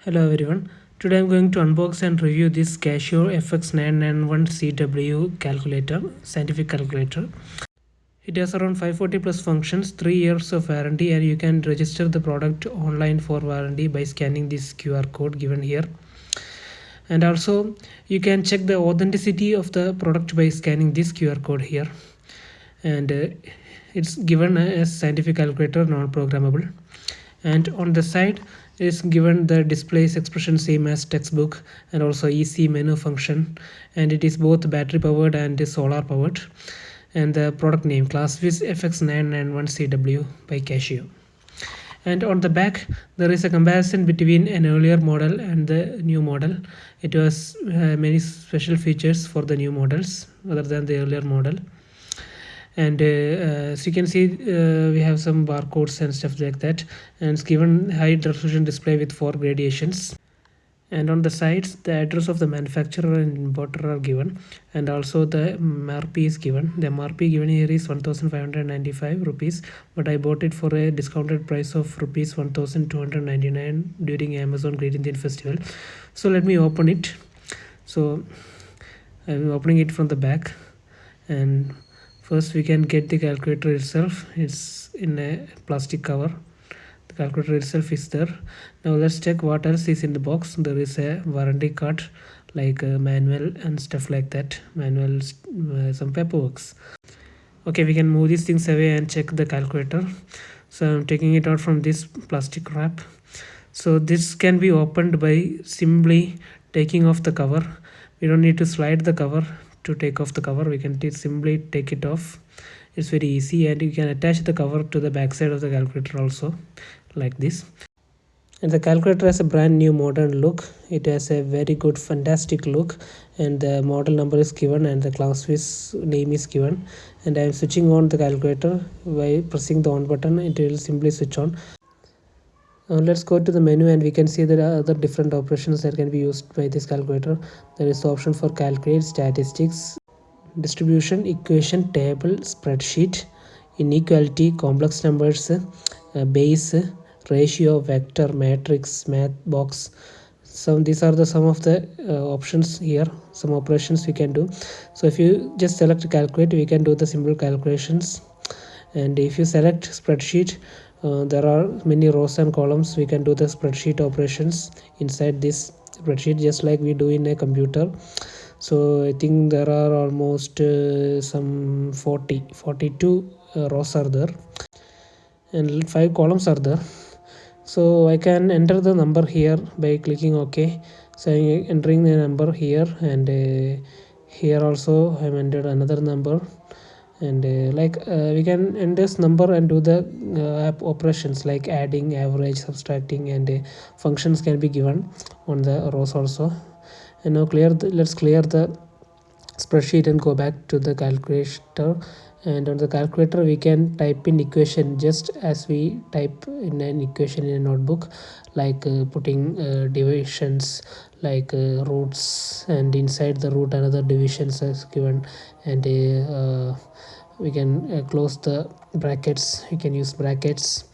Hello everyone. Today I'm going to unbox and review this Casio FX-991 CW calculator, scientific calculator. It has around 540 plus functions, 3 years of warranty, and you can register the product online for warranty by scanning this QR code given here. And also you can check the authenticity of the product by scanning this QR code here. And it's given as scientific calculator, non-programmable. And on the side is given the displays expression same as textbook, and also easy menu function, and it is both battery powered and solar powered. And the product name Classwiz FX-991 CW by Casio. And on the back there is a comparison between an earlier model and the new model. It has many special features for the new models other than the earlier model. And as you can see, we have some barcodes and stuff like that, and it's given high resolution display with 4 gradations. And on the sides the address of the manufacturer and importer are given, and also the MRP is given. The MRP given here is 1595 rupees, but I bought it for a discounted price of rupees 1299 during Amazon Great Indian Festival. So let me open it. So I'm opening it from the back, and first we can get the calculator itself. It's in a plastic cover. The calculator itself is there. Now let's check what else is in the box. There is a warranty card, like a manual and stuff like that. Manuals, some paperworks. Okay, we can move these things away and check the calculator. So I'm taking it out from this plastic wrap. So this can be opened by simply taking off the cover. We don't need to slide the cover to take off the cover. We can simply take it off. It's very easy, and you can attach the cover to the back side of the calculator also, like this. And the calculator has a brand new modern look. It has a very good fantastic look, and the model number is given and the Classwiz name is given. And I am switching on the calculator by pressing the on button. It will simply switch on. Let's go to the menu, and we can see there are other different operations that can be used by this calculator. There is the option for calculate, statistics, distribution, equation, table, spreadsheet, inequality, complex numbers, base, ratio, vector, matrix, math box. So these are some of the options here, some operations we can do. So if you just select calculate, we can do the simple calculations. And if you select spreadsheet, there are many rows and columns. We can do the spreadsheet operations inside this spreadsheet, just like we do in a computer. So I think there are almost some 42 rows are there, and 5 columns are there. So I can enter the number here by clicking OK. So I'm entering the number here, and here also I entered another number. And we can enter this number and do the app operations like adding, average, subtracting, and functions can be given on the rows also. And now let's clear the spreadsheet and go back to the calculator. And on the calculator we can type in equation just as we type in an equation in a notebook, like putting divisions, like roots, and inside the root another divisions is given. And we can close the brackets. We can use brackets,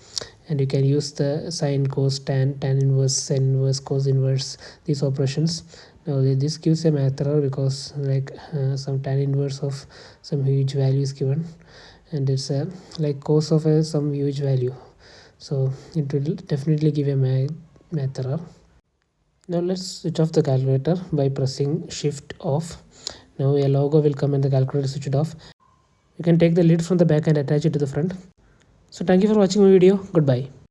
and you can use the sine, cos, tan inverse, sin inverse, cos inverse, these operations. Now this gives a math error because some tan inverse of some huge value is given, and it's like cos of some huge value, so it will definitely give a math error. Now let's switch off the calculator by pressing shift off. Now a logo will come and the calculator is switched off. You can take the lid from the back and attach it to the front. So thank you for watching my video. Goodbye.